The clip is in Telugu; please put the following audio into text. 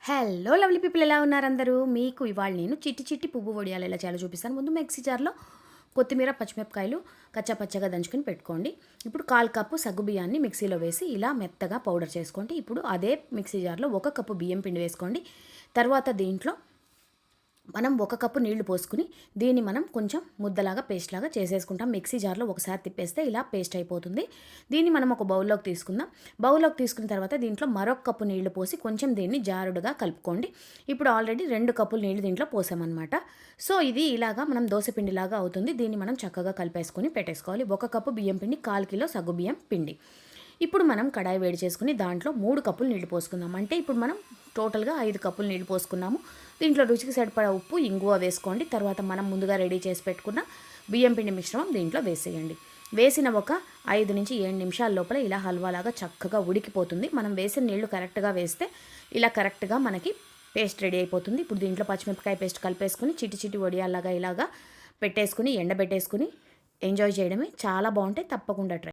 హలో లవ్లీ పీపుల్, ఎలా ఉన్నారు అందరూ? మీకు ఇవాళ నేను చిట్టి చిట్టి పువ్వు వడియాలు ఎలా చేయాలో చూపిస్తాను. ముందు మిక్సీ జార్లో కొత్తిమీర, పచ్చిమిరపకాయలు కచ్చా పచ్చగా దంచుకొని పెట్టుకోండి. ఇప్పుడు 1/4 కప్పు సగ్గుబియ్యాన్ని మిక్సీలో వేసి ఇలా మెత్తగా పౌడర్ చేసుకోండి. ఇప్పుడు అదే మిక్సీ జార్లో 1 కప్పు బియ్యం పిండి వేసుకోండి. తర్వాత దీంట్లో మనం 1 కప్పు నీళ్లు పోసుకుని దీన్ని మనం కొంచెం ముద్దలాగా పేస్ట్ లాగా చేసేసుకుంటాం. మిక్సీ జార్లో ఒకసారి తిప్పేస్తే ఇలా పేస్ట్ అయిపోతుంది. దీన్ని మనం ఒక బౌల్లోకి తీసుకుందాం. బౌల్లోకి తీసుకున్న తర్వాత దీంట్లో మరొక కప్పు నీళ్లు పోసి కొంచెం దీన్ని జారుడుగా కలుపుకోండి. ఇప్పుడు ఆల్రెడీ 2 కప్పులు నీళ్లు దీంట్లో పోసామన్నమాట. సో ఇది ఇలాగా మనం దోశపిండిలాగా అవుతుంది. దీన్ని మనం చక్కగా కలిపేసుకొని పెట్టేసుకోవాలి. 1 కప్పు బియ్యం పిండి, 1/4 కిలో సగ్గుబియ్యం పిండి. ఇప్పుడు మనం కడాయి వేడి చేసుకుని దాంట్లో 3 కప్పులు నీళ్లు పోసుకుందాం. అంటే ఇప్పుడు మనం టోటల్గా 5 కప్పులు నీళ్లు పోసుకున్నాము. దీంట్లో రుచికి సరిపడా ఉప్పు, ఇంగువ వేసుకోండి. తర్వాత మనం ముందుగా రెడీ చేసి పెట్టుకున్న బియ్యం పిండి మిశ్రమం దీంట్లో వేసేయండి. వేసిన ఒక 5 నుంచి 7 నిమిషాల లోపల ఇలా హల్వాలాగా చక్కగా ఉడికిపోతుంది. మనం వేసిన నీళ్లు కరెక్ట్గా వేస్తే ఇలా కరెక్ట్గా మనకి పేస్ట్ రెడీ అయిపోతుంది. ఇప్పుడు దీంట్లో పచ్చిమిరపకాయ పేస్ట్ కలిపేసుకుని చిట్టి చిట్టి వడియాలాగా ఇలాగా పెట్టేసుకుని ఎండబెట్టేసుకుని ఎంజాయ్ చేయడమే. చాలా బాగుంటాయి, తప్పకుండా ట్రై